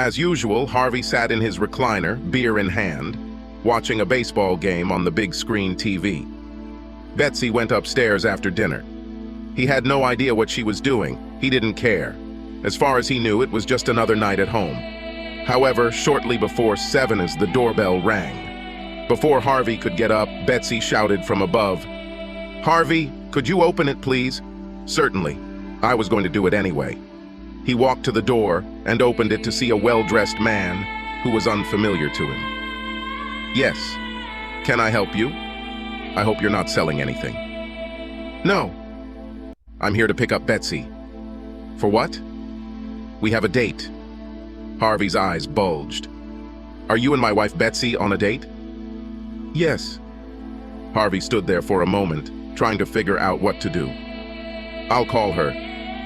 As usual, Harvey sat in his recliner, beer in hand, watching a baseball game on the big screen TV. Betsy went upstairs after dinner. He had no idea what she was doing. He didn't care. As far as he knew, it was just another night at home. However, shortly before 7 as the doorbell rang. Before Harvey could get up, Betsy shouted from above, "Harvey, could you open it, please?" "Certainly." I was going to do it anyway. He walked to the door and opened it to see a well-dressed man who was unfamiliar to him. "Yes. Can I help you? I hope you're not selling anything." "No. I'm here to pick up Betsy." "For what?" "We have a date." Harvey's eyes bulged. "Are you and my wife Betsy on a date?" "Yes." Harvey stood there for a moment, trying to figure out what to do. "I'll call her."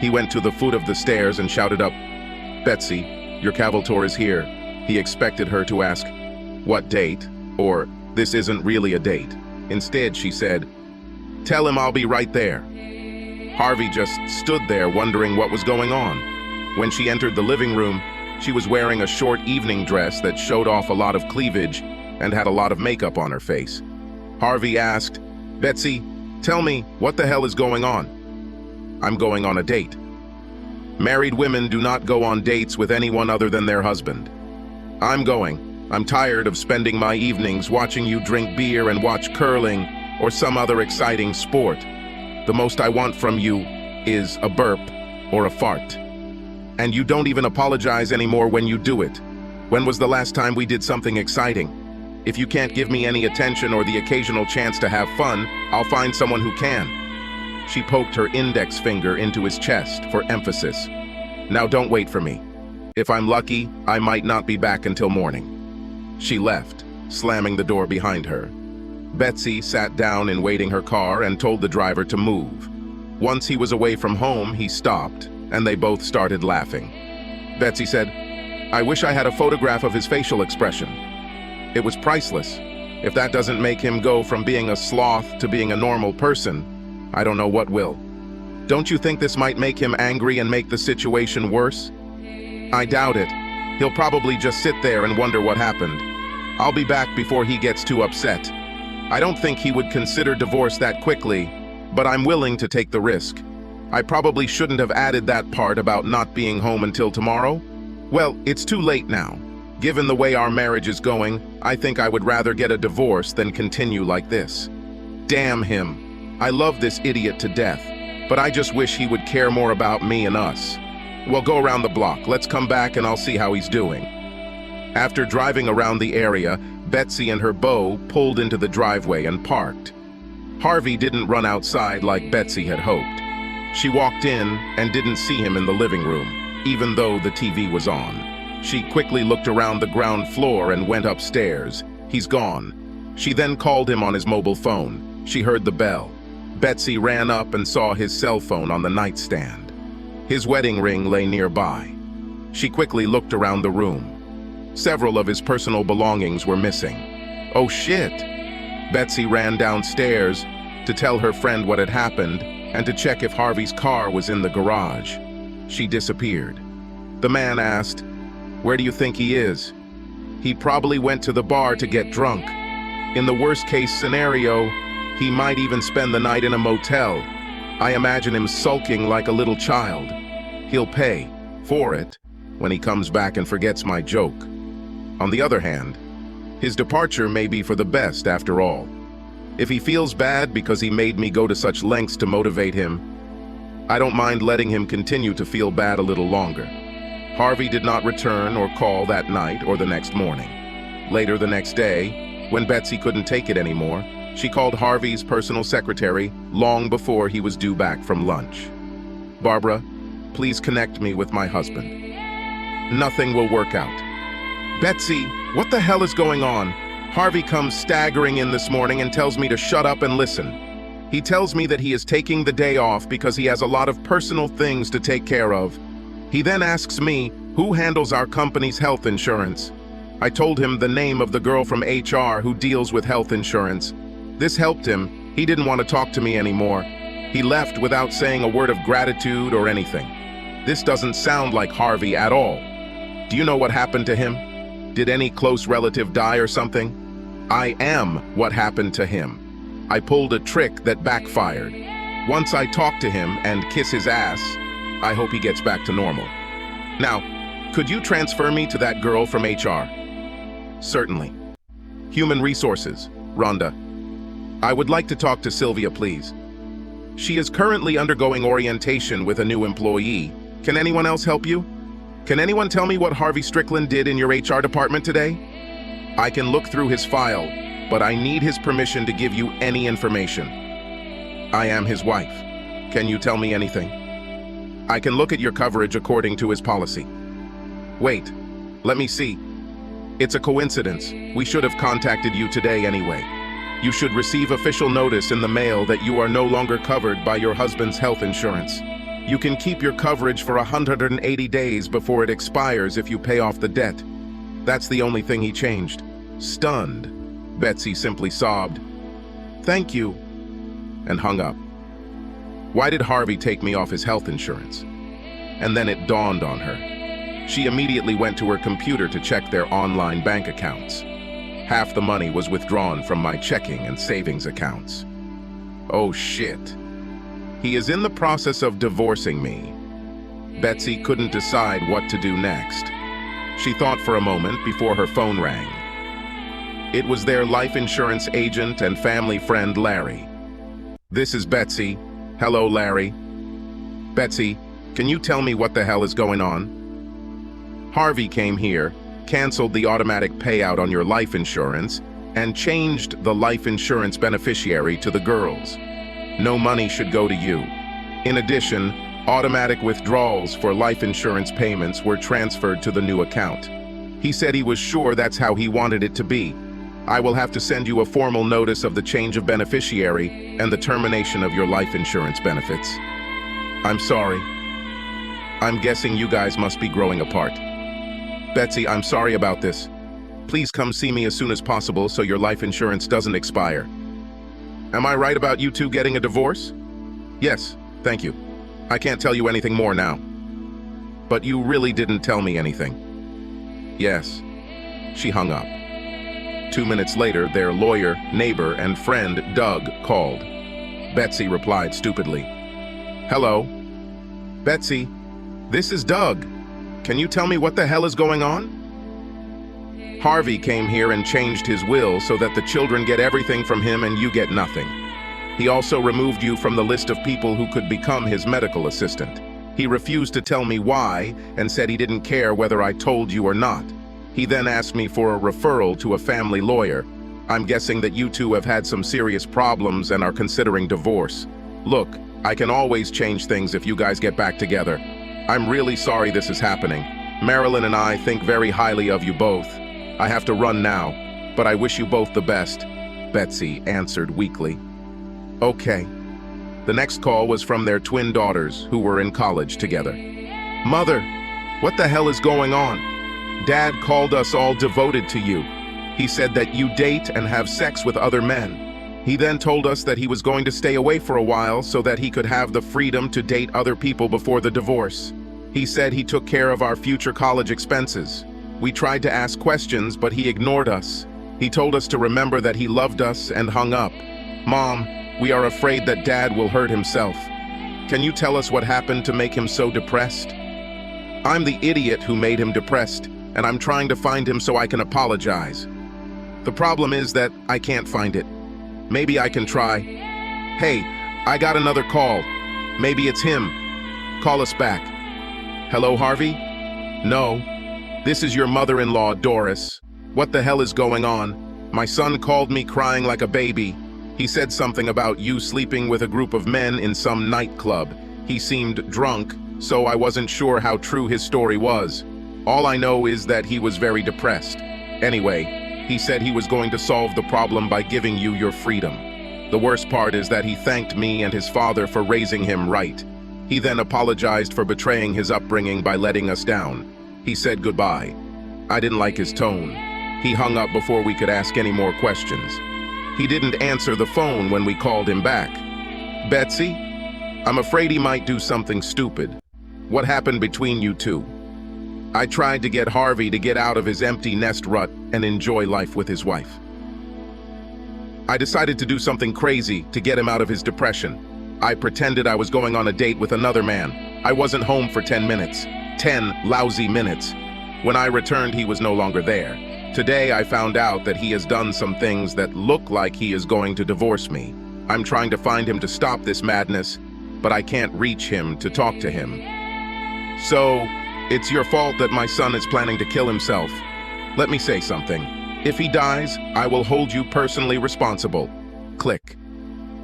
He went to the foot of the stairs and shouted up, "Betsy, your cavaltor is here." He expected her to ask, "What date?" or "This isn't really a date." Instead, she said, "Tell him I'll be right there." Harvey just stood there wondering what was going on. When she entered the living room, she was wearing a short evening dress that showed off a lot of cleavage and had a lot of makeup on her face. Harvey asked, "Betsy, tell me, what the hell is going on?" "I'm going on a date." Married women do not go on dates with anyone other than their husband. "I'm going. I'm tired of spending my evenings watching you drink beer and watch curling or some other exciting sport. The most I want from you is a burp or a fart. And you don't even apologize anymore when you do it. When was the last time we did something exciting? If you can't give me any attention or the occasional chance to have fun, I'll find someone who can." She poked her index finger into his chest for emphasis. "Now don't wait for me. If I'm lucky, I might not be back until morning." She left, slamming the door behind her. Betsy sat down in waiting her car and told the driver to move. Once he was away from home, he stopped, and they both started laughing. Betsy said, "I wish I had a photograph of his facial expression. It was priceless. If that doesn't make him go from being a sloth to being a normal person, I don't know what will. Don't you think this might make him angry and make the situation worse?" "I doubt it. He'll probably just sit there and wonder what happened. I'll be back before he gets too upset. I don't think he would consider divorce that quickly, but I'm willing to take the risk. I probably shouldn't have added that part about not being home until tomorrow. Well, it's too late now. Given the way our marriage is going, I think I would rather get a divorce than continue like this. Damn him. I love this idiot to death, but I just wish he would care more about me and us. Well, go around the block. Let's come back and I'll see how he's doing." After driving around the area, Betsy and her beau pulled into the driveway and parked. Harvey didn't run outside like Betsy had hoped. She walked in and didn't see him in the living room, even though the TV was on. She quickly looked around the ground floor and went upstairs. He's gone. She then called him on his mobile phone. She heard the bell. Betsy ran up and saw his cell phone on the nightstand. His wedding ring lay nearby. She quickly looked around the room. Several of his personal belongings were missing. Oh shit! Betsy ran downstairs to tell her friend what had happened and to check if Harvey's car was in the garage. She disappeared. The man asked, "Where do you think he is?" "He probably went to the bar to get drunk. In the worst-case scenario, he might even spend the night in a motel. I imagine him sulking like a little child. He'll pay for it when he comes back and forgets my joke. On the other hand, his departure may be for the best after all. If he feels bad because he made me go to such lengths to motivate him, I don't mind letting him continue to feel bad a little longer." Harvey did not return or call that night or the next morning. Later the next day, when Betsy couldn't take it anymore, she called Harvey's personal secretary long before he was due back from lunch. "Barbara, please connect me with my husband. Nothing will work out." "Betsy, what the hell is going on?" Harvey comes staggering in this morning and tells me to shut up and listen. He tells me that he is taking the day off because he has a lot of personal things to take care of. He then asks me who handles our company's health insurance. I told him the name of the girl from HR who deals with health insurance. This helped him. He didn't want to talk to me anymore. He left without saying a word of gratitude or anything. This doesn't sound like Harvey at all. Do you know what happened to him? Did any close relative die or something? I am what happened to him. I pulled a trick that backfired. Once I talk to him and kiss his ass, I hope he gets back to normal. Now, could you transfer me to that girl from HR? Certainly. Human Resources, Rhonda. I would like to talk to Sylvia, please. She is currently undergoing orientation with a new employee. Can anyone else help you? Can anyone tell me what Harvey Strickland did in your HR department today? I can look through his file, but I need his permission to give you any information. I am his wife. Can you tell me anything? I can look at your coverage according to his policy. Wait, let me see. It's a coincidence. We should have contacted you today anyway. You should receive official notice in the mail that you are no longer covered by your husband's health insurance. You can keep your coverage for 180 days before it expires if you pay off the debt. That's the only thing he changed. Stunned, Betsy simply sobbed, "Thank you," and hung up. Why did Harvey take me off his health insurance? And then it dawned on her. She immediately went to her computer to check their online bank accounts. Half the money was withdrawn from my checking and savings accounts. Oh shit. He is in the process of divorcing me. Betsy couldn't decide what to do next. She thought for a moment before her phone rang. It was their life insurance agent and family friend, Larry. "This is Betsy. Hello, Larry." "Betsy, can you tell me what the hell is going on?" "Harvey came here, canceled the automatic payout on your life insurance, and changed the life insurance beneficiary to the girls. No money should go to you. In addition, automatic withdrawals for life insurance payments were transferred to the new account. He said he was sure that's how he wanted it to be. I will have to send you a formal notice of the change of beneficiary and the termination of your life insurance benefits. I'm sorry. I'm guessing you guys must be growing apart. Betsy, I'm sorry about this. Please come see me as soon as possible so your life insurance doesn't expire. Am I right about you two getting a divorce? Yes, thank you. I can't tell you anything more now. But you really didn't tell me anything. Yes. She hung up. 2 minutes later, their lawyer, neighbor, and friend, Doug, called. Betsy replied stupidly. Hello? Betsy, this is Doug. Can you tell me what the hell is going on? Harvey came here and changed his will so that the children get everything from him and you get nothing. He also removed you from the list of people who could become his medical assistant. He refused to tell me why and said he didn't care whether I told you or not. He then asked me for a referral to a family lawyer. I'm guessing that you two have had some serious problems and are considering divorce. Look, I can always change things if you guys get back together. I'm really sorry this is happening. Marilyn and I think very highly of you both. I have to run now, but I wish you both the best, Betsy answered weakly. Okay. The next call was from their twin daughters, who were in college together. Mother, what the hell is going on? Dad called us all devoted to you. He said that you date and have sex with other men. He then told us that he was going to stay away for a while so that he could have the freedom to date other people before the divorce. He said he took care of our future college expenses. We tried to ask questions, but he ignored us. He told us to remember that he loved us and hung up. Mom, we are afraid that Dad will hurt himself. Can you tell us what happened to make him so depressed? I'm the idiot who made him depressed, and I'm trying to find him so I can apologize. The problem is that I can't find it. Maybe I can try. Hey, I got another call. Maybe it's him. Call us back. Hello, Harvey? No. This is your mother-in-law, Doris. What the hell is going on? My son called me crying like a baby. He said something about you sleeping with a group of men in some nightclub. He seemed drunk, so I wasn't sure how true his story was. All I know is that he was very depressed. Anyway, he said he was going to solve the problem by giving you your freedom. The worst part is that he thanked me and his father for raising him right. He then apologized for betraying his upbringing by letting us down. He said goodbye. I didn't like his tone. He hung up before we could ask any more questions. He didn't answer the phone when we called him back. Betsy, I'm afraid he might do something stupid. What happened between you two? I tried to get Harvey to get out of his empty nest rut and enjoy life with his wife. I decided to do something crazy to get him out of his depression. I pretended I was going on a date with another man. I wasn't home for 10 minutes. 10 lousy minutes. When I returned, he was no longer there. Today, I found out that he has done some things that look like he is going to divorce me. I'm trying to find him to stop this madness, but I can't reach him to talk to him. So, it's your fault that my son is planning to kill himself. Let me say something. If he dies, I will hold you personally responsible. Click.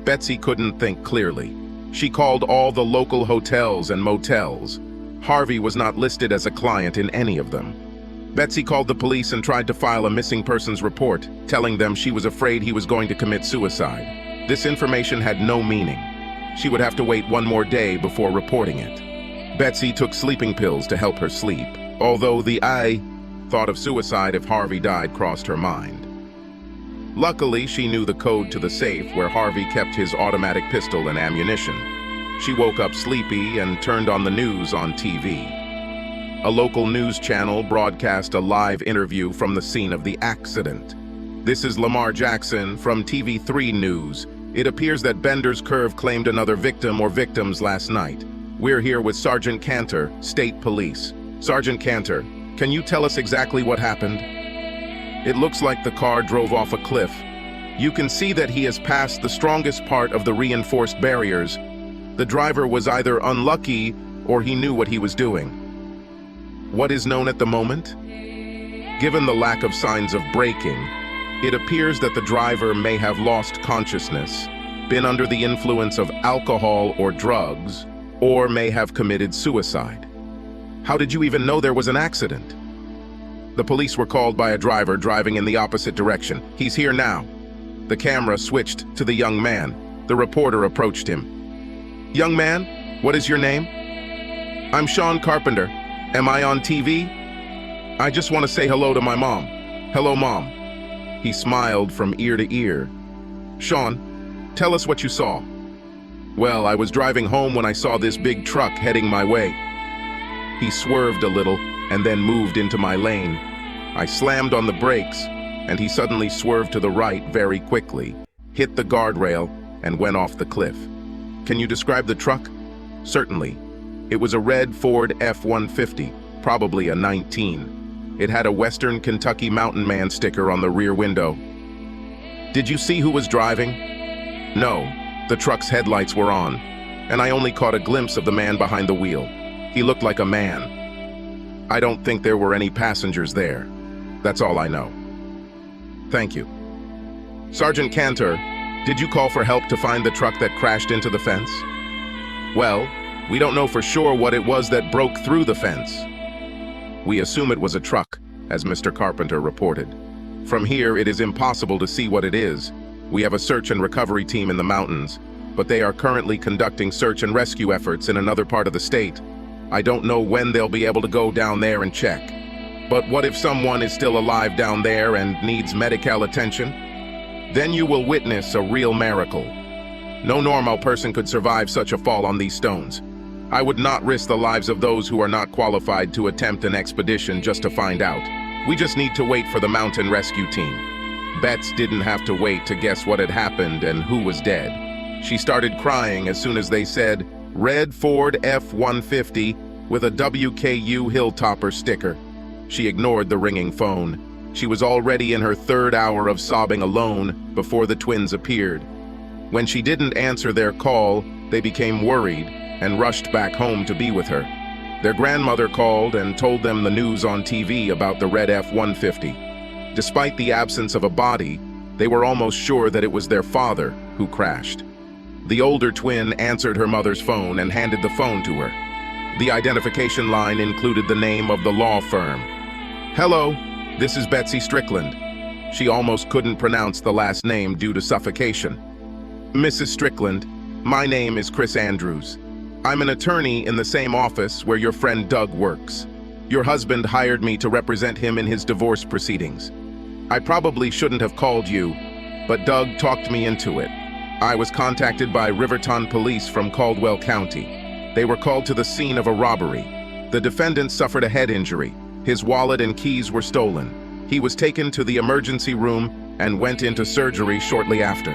Betsy couldn't think clearly. She called all the local hotels and motels. Harvey was not listed as a client in any of them. Betsy called the police and tried to file a missing persons report, telling them she was afraid he was going to commit suicide. This information had no meaning. She would have to wait one more day before reporting it. Betsy took sleeping pills to help her sleep, although the thought of suicide if Harvey died crossed her mind. Luckily, she knew the code to the safe where Harvey kept his automatic pistol and ammunition. She woke up sleepy and turned on the news on TV. A local news channel broadcast a live interview from the scene of the accident. This is Lamar Jackson from TV3 News. It appears that Bender's Curve claimed another victim or victims last night. We're here with Sergeant Cantor, State Police. Sergeant Cantor, can you tell us exactly what happened? It looks like the car drove off a cliff. You can see that he has passed the strongest part of the reinforced barriers. The driver was either unlucky or he knew what he was doing. What is known at the moment? Given the lack of signs of braking, it appears that the driver may have lost consciousness, been under the influence of alcohol or drugs, or may have committed suicide. How did you even know there was an accident? The police were called by a driver driving in the opposite direction. He's here now. The camera switched to the young man. The reporter approached him. Young man, what is your name? I'm Sean Carpenter. Am I on TV? I just want to say hello to my mom. Hello, Mom. He smiled from ear to ear. Sean, tell us what you saw. Well, I was driving home when I saw this big truck heading my way. He swerved a little and then moved into my lane. I slammed on the brakes, and he suddenly swerved to the right very quickly, hit the guardrail, and went off the cliff. Can you describe the truck? Certainly. It was a red Ford F-150, probably a 19. It had a Western Kentucky Mountain Man sticker on the rear window. Did you see who was driving? No, the truck's headlights were on, and I only caught a glimpse of the man behind the wheel. He looked like a man. I don't think there were any passengers there. That's all I know. Thank you. Sergeant Cantor, did you call for help to find the truck that crashed into the fence? Well, we don't know for sure what it was that broke through the fence. We assume it was a truck, as Mr. Carpenter reported. From here, it is impossible to see what it is. We have a search and recovery team in the mountains, but they are currently conducting search and rescue efforts in another part of the state. I don't know when they'll be able to go down there and check. But what if someone is still alive down there and needs medical attention? Then you will witness a real miracle. No normal person could survive such a fall on these stones. I would not risk the lives of those who are not qualified to attempt an expedition just to find out. We just need to wait for the mountain rescue team. Bets didn't have to wait to guess what had happened and who was dead. She started crying as soon as they said, "Red Ford F-150 with a WKU Hilltopper sticker." She ignored the ringing phone. She was already in her third hour of sobbing alone before the twins appeared. When she didn't answer their call, they became worried and rushed back home to be with her. Their grandmother called and told them the news on TV about the red F-150. Despite the absence of a body, they were almost sure that it was their father who crashed. The older twin answered her mother's phone and handed the phone to her. The identification line included the name of the law firm. "Hello, this is Betsy Strickland." She almost couldn't pronounce the last name due to suffocation. "Mrs. Strickland, my name is Chris Andrews. I'm an attorney in the same office where your friend Doug works. Your husband hired me to represent him in his divorce proceedings. I probably shouldn't have called you, but Doug talked me into it. I was contacted by Riverton Police from Caldwell County. They were called to the scene of a robbery. The defendant suffered a head injury. His wallet and keys were stolen. He was taken to the emergency room and went into surgery shortly after.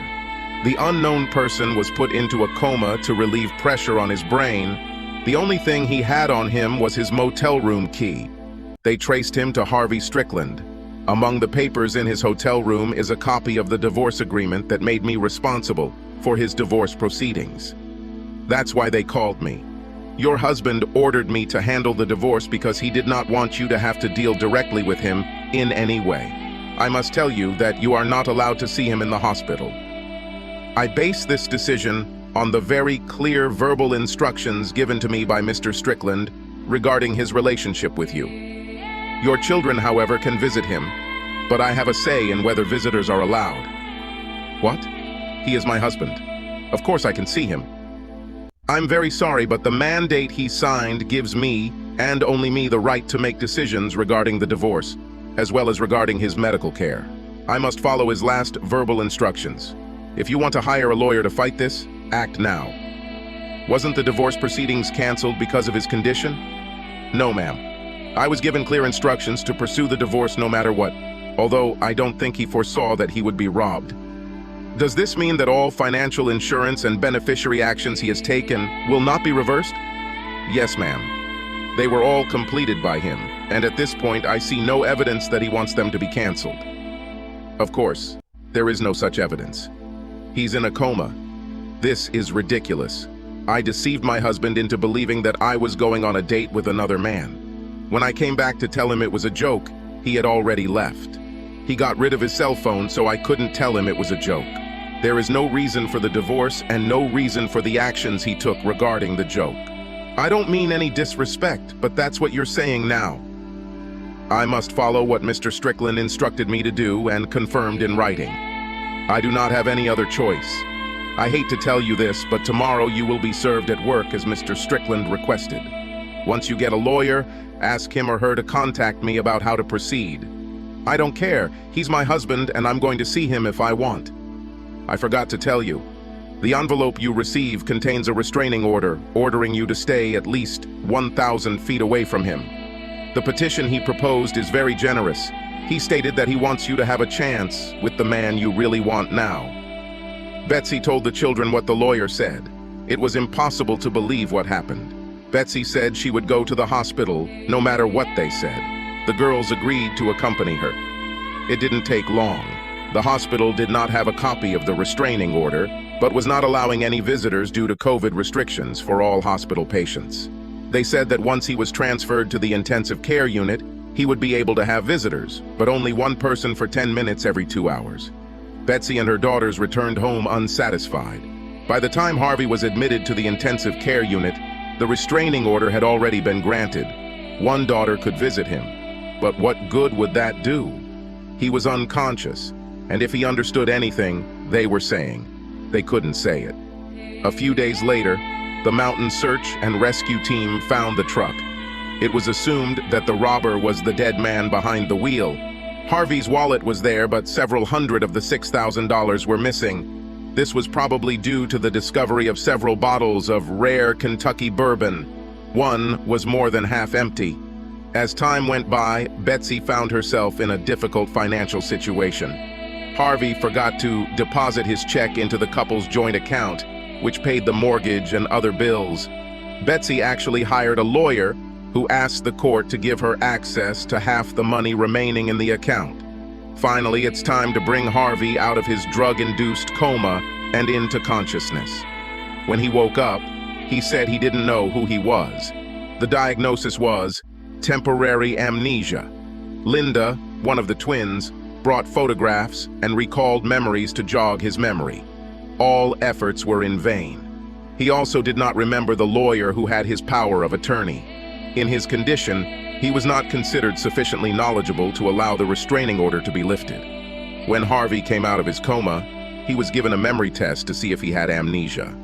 The unknown person was put into a coma to relieve pressure on his brain. The only thing he had on him was his motel room key. They traced him to Harvey Strickland. Among the papers in his hotel room is a copy of the divorce agreement that made me responsible for his divorce proceedings. That's why they called me. Your husband ordered me to handle the divorce because he did not want you to have to deal directly with him in any way. I must tell you that you are not allowed to see him in the hospital. I base this decision on the very clear verbal instructions given to me by Mr. Strickland regarding his relationship with you. Your children, however, can visit him, but I have a say in whether visitors are allowed. What? He is my husband. Of course I can see him. I'm very sorry, but the mandate he signed gives me, and only me, the right to make decisions regarding the divorce, as well as regarding his medical care. I must follow his last verbal instructions. If you want to hire a lawyer to fight this, act now. Wasn't the divorce proceedings canceled because of his condition? No, ma'am. I was given clear instructions to pursue the divorce no matter what, although I don't think he foresaw that he would be robbed. Does this mean that all financial insurance and beneficiary actions he has taken will not be reversed? Yes, ma'am. They were all completed by him, and at this point I see no evidence that he wants them to be canceled. Of course, there is no such evidence. He's in a coma. This is ridiculous. I deceived my husband into believing that I was going on a date with another man. When I came back to tell him it was a joke, he had already left. He got rid of his cell phone, so I couldn't tell him it was a joke. There is no reason for the divorce and no reason for the actions he took regarding the joke. I don't mean any disrespect, but that's what you're saying now. I must follow what Mr. Strickland instructed me to do and confirmed in writing. I do not have any other choice. I hate to tell you this, but tomorrow you will be served at work as Mr. Strickland requested. Once you get a lawyer, ask him or her to contact me about how to proceed. I don't care. He's my husband and I'm going to see him if I want. I forgot to tell you. The envelope you receive contains a restraining order ordering you to stay at least 1,000 feet away from him. The petition he proposed is very generous. He stated that he wants you to have a chance with the man you really want now. Betsy told the children what the lawyer said. It was impossible to believe what happened. Betsy said she would go to the hospital no matter what they said. The girls agreed to accompany her. It didn't take long. The hospital did not have a copy of the restraining order, but was not allowing any visitors due to COVID restrictions for all hospital patients. They said that once he was transferred to the intensive care unit, he would be able to have visitors, but only one person for 10 minutes every 2 hours. Betsy and her daughters returned home unsatisfied. By the time Harvey was admitted to the intensive care unit, the restraining order had already been granted. One daughter could visit him, but what good would that do? He was unconscious, and if he understood anything, they were saying. They couldn't say it. A few days later, the mountain search and rescue team found the truck. It was assumed that the robber was the dead man behind the wheel. Harvey's wallet was there, but several hundred of the $6,000 were missing. This was probably due to the discovery of several bottles of rare Kentucky bourbon. One was more than half empty. As time went by, Betsy found herself in a difficult financial situation. Harvey forgot to deposit his check into the couple's joint account, which paid the mortgage and other bills. Betsy actually hired a lawyer who asked the court to give her access to half the money remaining in the account. Finally, it's time to bring Harvey out of his drug-induced coma and into consciousness. When he woke up, he said he didn't know who he was. The diagnosis was temporary amnesia. Linda, one of the twins, brought photographs and recalled memories to jog his memory. All efforts were in vain. He also did not remember the lawyer who had his power of attorney. In his condition, he was not considered sufficiently knowledgeable to allow the restraining order to be lifted. When Harvey came out of his coma, he was given a memory test to see if he had amnesia.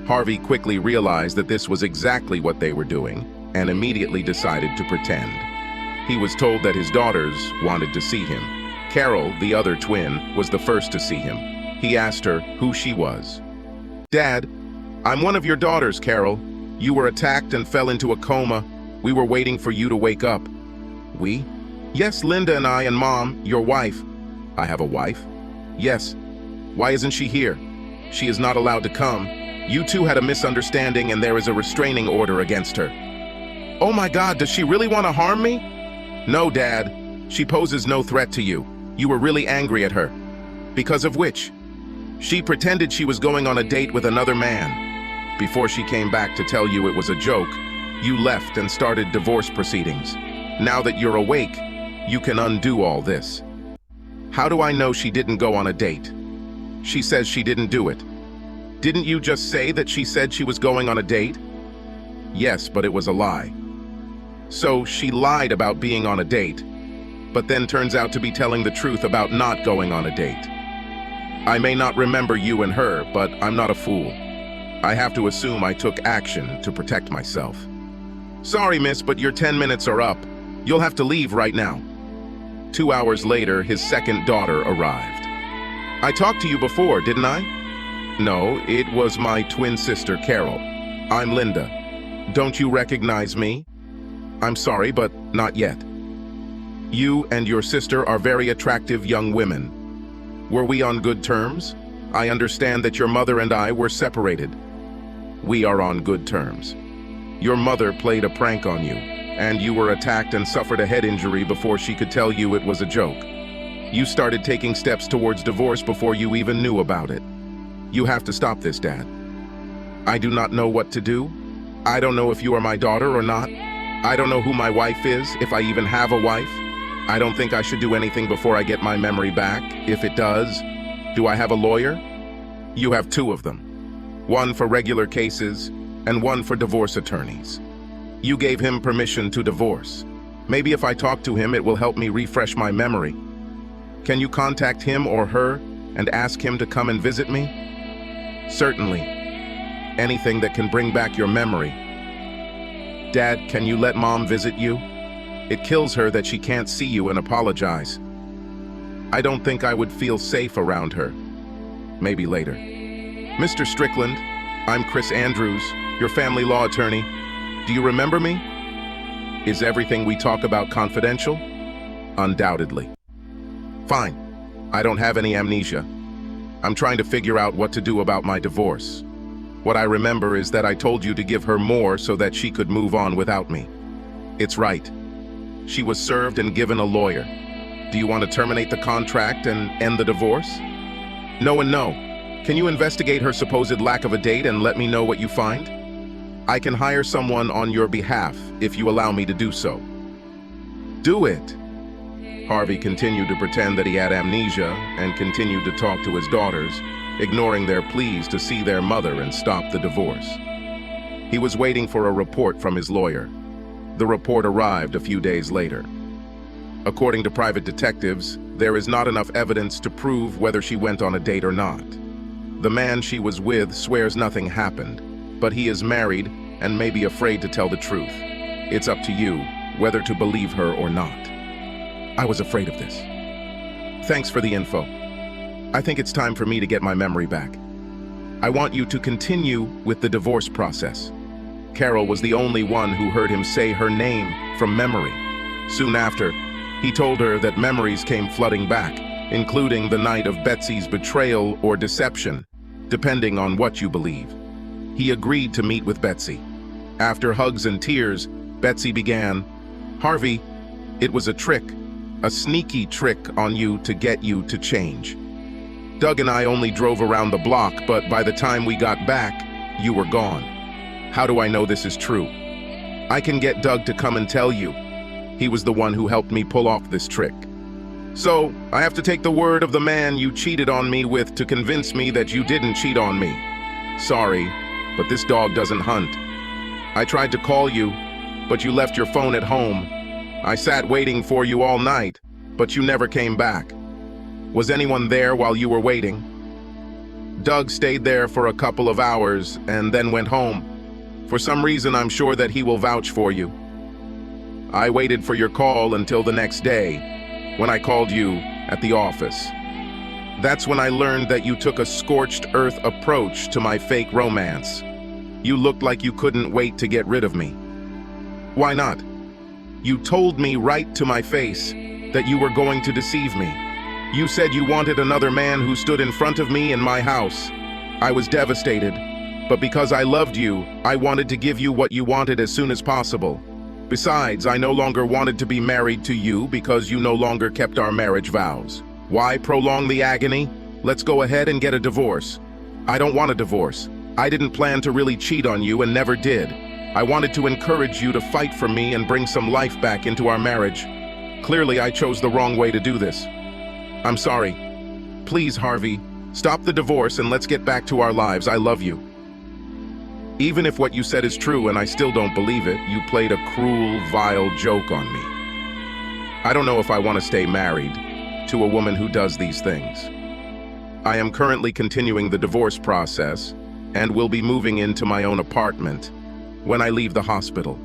Harvey quickly realized that this was exactly what they were doing and immediately decided to pretend. He was told that his daughters wanted to see him. Carol, the other twin, was the first to see him. He asked her who she was. "Dad, I'm one of your daughters, Carol. You were attacked and fell into a coma. We were waiting for you to wake up. We? Yes, Linda and I and Mom, your wife. I have a wife? Yes. Why isn't she here? She is not allowed to come. You two had a misunderstanding and there is a restraining order against her. Oh my God, does she really want to harm me? No, Dad. She poses no threat to you. You were really angry at her. Because of which? She pretended she was going on a date with another man. Before she came back to tell you it was a joke, you left and started divorce proceedings. Now that you're awake, you can undo all this. How do I know she didn't go on a date? She says she didn't do it. Didn't you just say that she said she was going on a date? Yes, but it was a lie. So she lied about being on a date, but then turns out to be telling the truth about not going on a date. I may not remember you and her, but I'm not a fool. I have to assume I took action to protect myself. Sorry, miss, but your 10 minutes are up. You'll have to leave right now. 2 hours later, his second daughter arrived. I talked to you before, didn't I? No, it was my twin sister, Carol. I'm Linda. Don't you recognize me? I'm sorry, but not yet. You and your sister are very attractive young women. Were we on good terms? I understand that your mother and I were separated. We are on good terms. Your mother played a prank on you, and you were attacked and suffered a head injury before she could tell you it was a joke. You started taking steps towards divorce before you even knew about it. You have to stop this, Dad. I do not know what to do. I don't know if you are my daughter or not. I don't know who my wife is, if I even have a wife. I don't think I should do anything before I get my memory back. If it does, do I have a lawyer? You have 2 of them. One for regular cases and one for divorce attorneys. You gave him permission to divorce. Maybe if I talk to him, it will help me refresh my memory. Can you contact him or her and ask him to come and visit me? Certainly. Anything that can bring back your memory. Dad, can you let Mom visit you? It kills her that she can't see you and apologize. I don't think I would feel safe around her. Maybe later. Mr. Strickland, I'm Chris Andrews, your family law attorney. Do you remember me? Is everything we talk about confidential? Undoubtedly. Fine. I don't have any amnesia. I'm trying to figure out what to do about my divorce. What I remember is that I told you to give her more so that she could move on without me. It's right. She was served and given a lawyer. Do you want to terminate the contract and end the divorce? No and no. Can you investigate her supposed lack of a date and let me know what you find? I can hire someone on your behalf if you allow me to do so. Do it. Harvey continued to pretend that he had amnesia and continued to talk to his daughters, ignoring their pleas to see their mother and stop the divorce. He was waiting for a report from his lawyer. The report arrived a few days later. According to private detectives, there is not enough evidence to prove whether she went on a date or not. The man she was with swears nothing happened, but he is married and may be afraid to tell the truth. It's up to you whether to believe her or not. I was afraid of this. Thanks for the info. I think it's time for me to get my memory back. I want you to continue with the divorce process. Carol was the only one who heard him say her name from memory. Soon after, he told her that memories came flooding back, including the night of Betsy's betrayal or deception, depending on what you believe. He agreed to meet with Betsy. After hugs and tears, Betsy began, "Harvey, it was a trick, a sneaky trick on you to get you to change. Doug and I only drove around the block, but by the time we got back, you were gone. How do I know this is true? I can get Doug to come and tell you. He was the one who helped me pull off this trick. So, I have to take the word of the man you cheated on me with to convince me that you didn't cheat on me. Sorry, but this dog doesn't hunt. I tried to call you, but you left your phone at home. I sat waiting for you all night, but you never came back. Was anyone there while you were waiting? Doug stayed there for a couple of hours and then went home. For some reason, I'm sure that he will vouch for you. I waited for your call until the next day, when I called you at the office. That's when I learned that you took a scorched earth approach to my fake romance. You looked like you couldn't wait to get rid of me. Why not? You told me right to my face that you were going to deceive me. You said you wanted another man who stood in front of me in my house. I was devastated, but because I loved you, I wanted to give you what you wanted as soon as possible. Besides, I no longer wanted to be married to you because you no longer kept our marriage vows. Why prolong the agony? Let's go ahead and get a divorce. I don't want a divorce. I didn't plan to really cheat on you and never did. I wanted to encourage you to fight for me and bring some life back into our marriage. Clearly, I chose the wrong way to do this. I'm sorry. Please, Harvey, stop the divorce and let's get back to our lives. I love you. Even if what you said is true and I still don't believe it, you played a cruel, vile joke on me. I don't know if I want to stay married to a woman who does these things. I am currently continuing the divorce process and will be moving into my own apartment when I leave the hospital.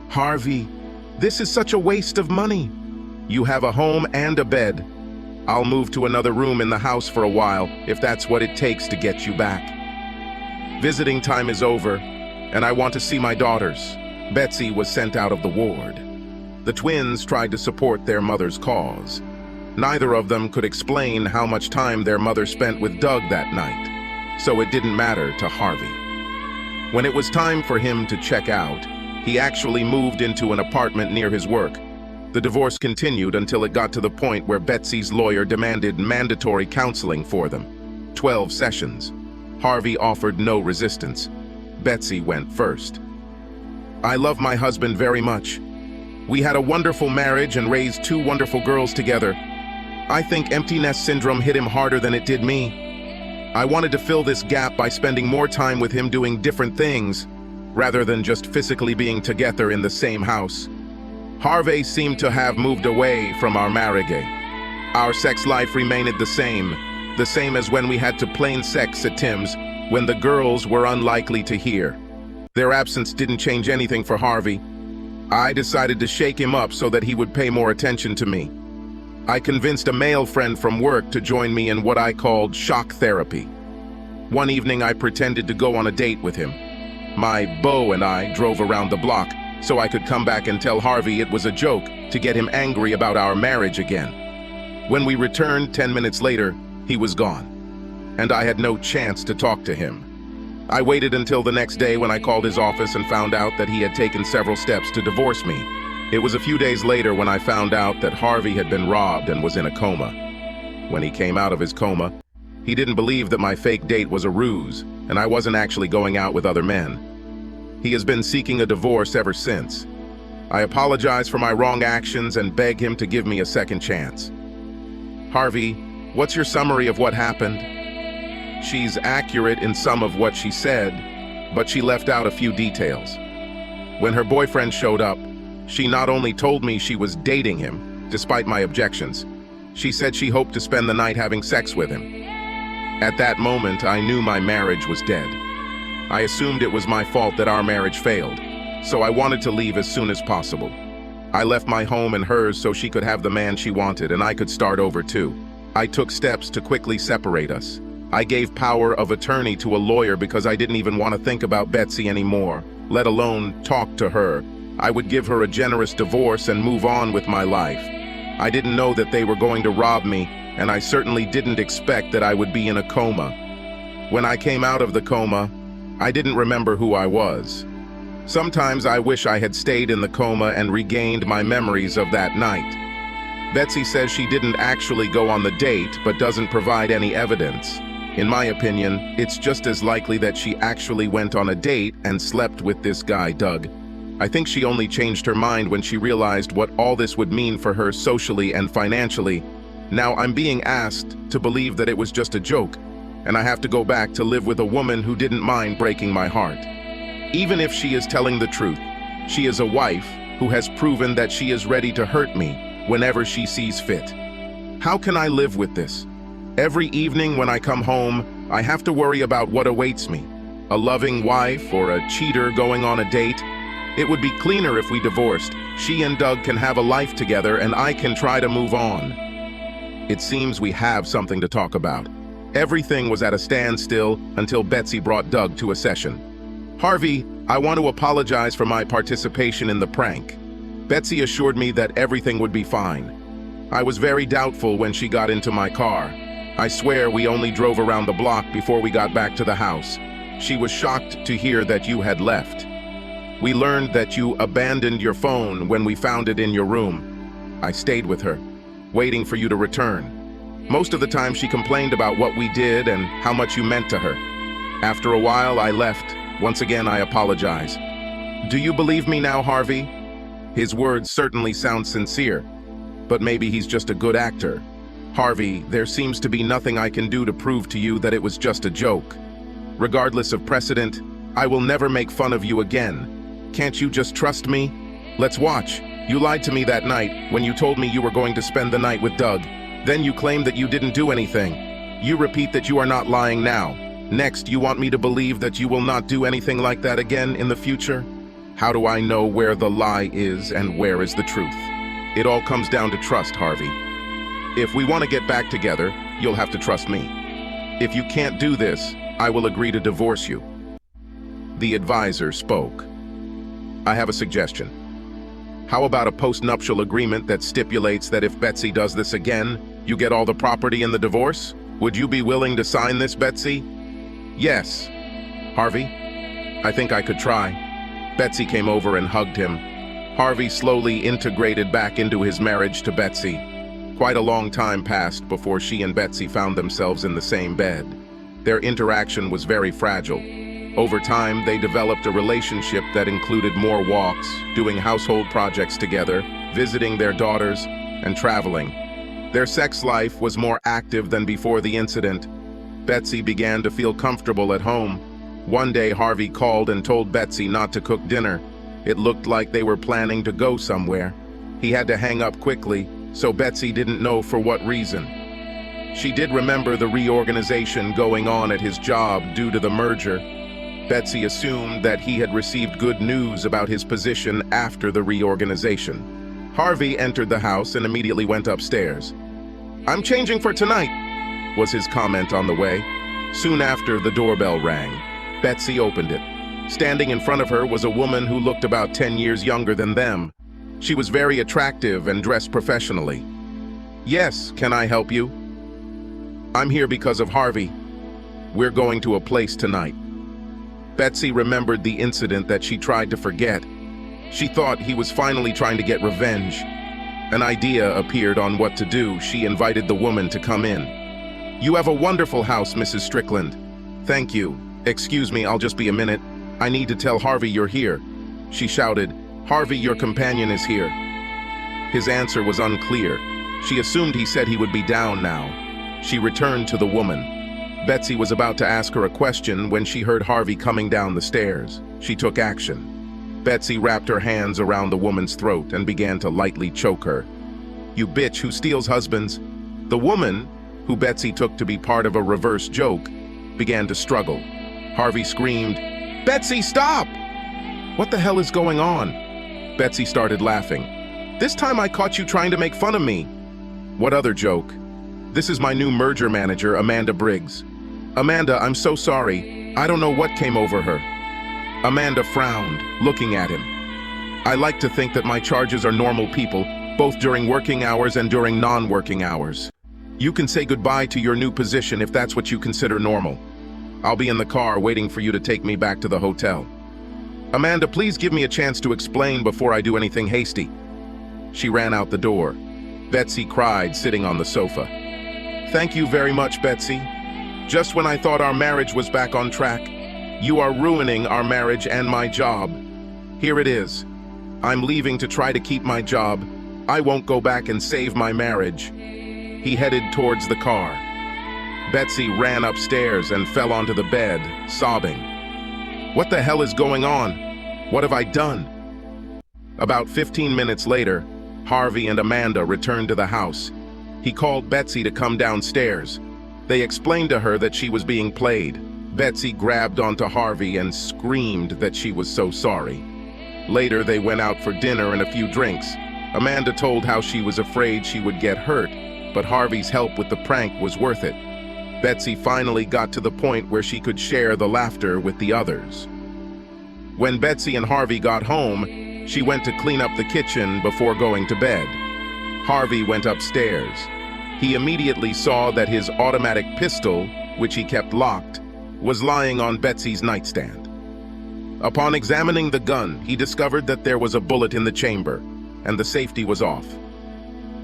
Harvey, this is such a waste of money. You have a home and a bed. I'll move to another room in the house for a while if that's what it takes to get you back. Visiting time is over, and I want to see my daughters. Betsy was sent out of the ward. The twins tried to support their mother's cause. Neither of them could explain how much time their mother spent with Doug that night, so it didn't matter to Harvey. When it was time for him to check out, he actually moved into an apartment near his work. The divorce continued until it got to the point where Betsy's lawyer demanded mandatory counseling for them. 12 sessions. Harvey offered no resistance. Betsy went first. I love my husband very much. We had a wonderful marriage and raised 2 wonderful girls together. I think empty nest syndrome hit him harder than it did me. I wanted to fill this gap by spending more time with him doing different things, rather than just physically being together in the same house. Harvey seemed to have moved away from our marriage. Our sex life remained the same as when we had to plain sex at Tim's, when the girls were unlikely to hear. Their absence didn't change anything for Harvey. I decided to shake him up so that he would pay more attention to me. I convinced a male friend from work to join me in what I called shock therapy. One evening I pretended to go on a date with him. My beau and I drove around the block so I could come back and tell Harvey it was a joke to get him angry about our marriage again. When we returned 10 minutes later, he was gone, and I had no chance to talk to him. I waited until the next day when I called his office and found out that he had taken several steps to divorce me. It was a few days later when I found out that Harvey had been robbed and was in a coma. When he came out of his coma, he didn't believe that my fake date was a ruse, and I wasn't actually going out with other men. He has been seeking a divorce ever since. I apologize for my wrong actions and beg him to give me a second chance. Harvey, what's your summary of what happened? She's accurate in some of what she said, but she left out a few details. When her boyfriend showed up, she not only told me she was dating him, despite my objections, she said she hoped to spend the night having sex with him. At that moment, I knew my marriage was dead. I assumed it was my fault that our marriage failed, so I wanted to leave as soon as possible. I left my home and hers so she could have the man she wanted and I could start over too. I took steps to quickly separate us. I gave power of attorney to a lawyer because I didn't even want to think about Betsy anymore, let alone talk to her. I would give her a generous divorce and move on with my life. I didn't know that they were going to rob me, and I certainly didn't expect that I would be in a coma. When I came out of the coma, I didn't remember who I was. Sometimes I wish I had stayed in the coma and regained my memories of that night. Betsy says she didn't actually go on the date, but doesn't provide any evidence. In my opinion, it's just as likely that she actually went on a date and slept with this guy, Doug. I think she only changed her mind when she realized what all this would mean for her socially and financially. Now I'm being asked to believe that it was just a joke, and I have to go back to live with a woman who didn't mind breaking my heart. Even if she is telling the truth, she is a wife who has proven that she is ready to hurt me whenever she sees fit. How can I live with this? Every evening when I come home, I have to worry about what awaits me. A loving wife or a cheater going on a date? It would be cleaner if we divorced. She and Doug can have a life together and I can try to move on. It seems we have something to talk about. Everything was at a standstill until Betsy brought Doug to a session. Harvey, I want to apologize for my participation in the prank. Betsy assured me that everything would be fine. I was very doubtful when she got into my car. I swear we only drove around the block before we got back to the house. She was shocked to hear that you had left. We learned that you abandoned your phone when we found it in your room. I stayed with her, waiting for you to return. Most of the time she complained about what we did and how much you meant to her. After a while, I left. Once again, I apologize. Do you believe me now, Harvey? His words certainly sound sincere, but maybe he's just a good actor. Harvey, there seems to be nothing I can do to prove to you that it was just a joke. Regardless of precedent, I will never make fun of you again. Can't you just trust me? Let's watch. You lied to me that night when you told me you were going to spend the night with Doug. Then you claimed that you didn't do anything. You repeat that you are not lying now. Next, you want me to believe that you will not do anything like that again in the future? How do I know where the lie is and where is the truth? It all comes down to trust, Harvey. If we want to get back together, you'll have to trust me. If you can't do this, I will agree to divorce you. The advisor spoke. I have a suggestion. How about a post-nuptial agreement that stipulates that if Betsy does this again, you get all the property in the divorce? Would you be willing to sign this, Betsy? Yes. Harvey, I think I could try. Betsy came over and hugged him. Harvey slowly integrated back into his marriage to Betsy. Quite a long time passed before she and Betsy found themselves in the same bed. Their interaction was very fragile. Over time, they developed a relationship that included more walks, doing household projects together, visiting their daughters, and traveling. Their sex life was more active than before the incident. Betsy began to feel comfortable at home. One day, Harvey called and told Betsy not to cook dinner. It looked like they were planning to go somewhere. He had to hang up quickly, so Betsy didn't know for what reason. She did remember the reorganization going on at his job due to the merger. Betsy assumed that he had received good news about his position after the reorganization. Harvey entered the house and immediately went upstairs. "I'm changing for tonight," was his comment on the way. Soon after, the doorbell rang. Betsy opened it. Standing in front of her was a woman who looked about 10 years younger than them. She was very attractive and dressed professionally. "Yes, can I help you?" "I'm here because of Harvey. We're going to a place tonight." Betsy remembered the incident that she tried to forget. She thought he was finally trying to get revenge. An idea appeared on what to do. She invited the woman to come in. "You have a wonderful house, Mrs. Strickland." "Thank you. Excuse me, I'll just be a minute. I need to tell Harvey you're here." She shouted, "Harvey, your companion is here." His answer was unclear. She assumed he said he would be down now. She returned to the woman. Betsy was about to ask her a question when she heard Harvey coming down the stairs. She took action. Betsy wrapped her hands around the woman's throat and began to lightly choke her. "You bitch who steals husbands." The woman, who Betsy took to be part of a reverse joke, began to struggle. Harvey screamed, "Betsy, stop!" "What the hell is going on?" Betsy started laughing. "This time I caught you trying to make fun of me." "What other joke?" "This is my new merger manager, Amanda Briggs." "Amanda, I'm so sorry. I don't know what came over her." Amanda frowned, looking at him. "I like to think that my charges are normal people, both during working hours and during non-working hours. You can say goodbye to your new position if that's what you consider normal. I'll be in the car waiting for you to take me back to the hotel." "Amanda, please give me a chance to explain before I do anything hasty." She ran out the door. Betsy cried, sitting on the sofa. "Thank you very much, Betsy. Just when I thought our marriage was back on track, you are ruining our marriage and my job. Here it is. I'm leaving to try to keep my job. I won't go back and save my marriage." He headed towards the car. Betsy ran upstairs and fell onto the bed, sobbing. "What the hell is going on? What have I done?" About 15 minutes later, Harvey and Amanda returned to the house. He called Betsy to come downstairs. They explained to her that she was being played. Betsy grabbed onto Harvey and screamed that she was so sorry. Later, they went out for dinner and a few drinks. Amanda told how she was afraid she would get hurt, but Harvey's help with the prank was worth it. Betsy finally got to the point where she could share the laughter with the others. When Betsy and Harvey got home, she went to clean up the kitchen before going to bed. Harvey went upstairs. He immediately saw that his automatic pistol, which he kept locked, was lying on Betsy's nightstand. Upon examining the gun, he discovered that there was a bullet in the chamber, and the safety was off.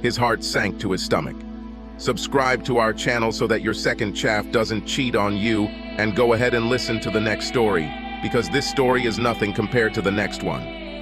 His heart sank to his stomach. Subscribe to our channel so that your second chaff doesn't cheat on you, and go ahead and listen to the next story, because this story is nothing compared to the next one.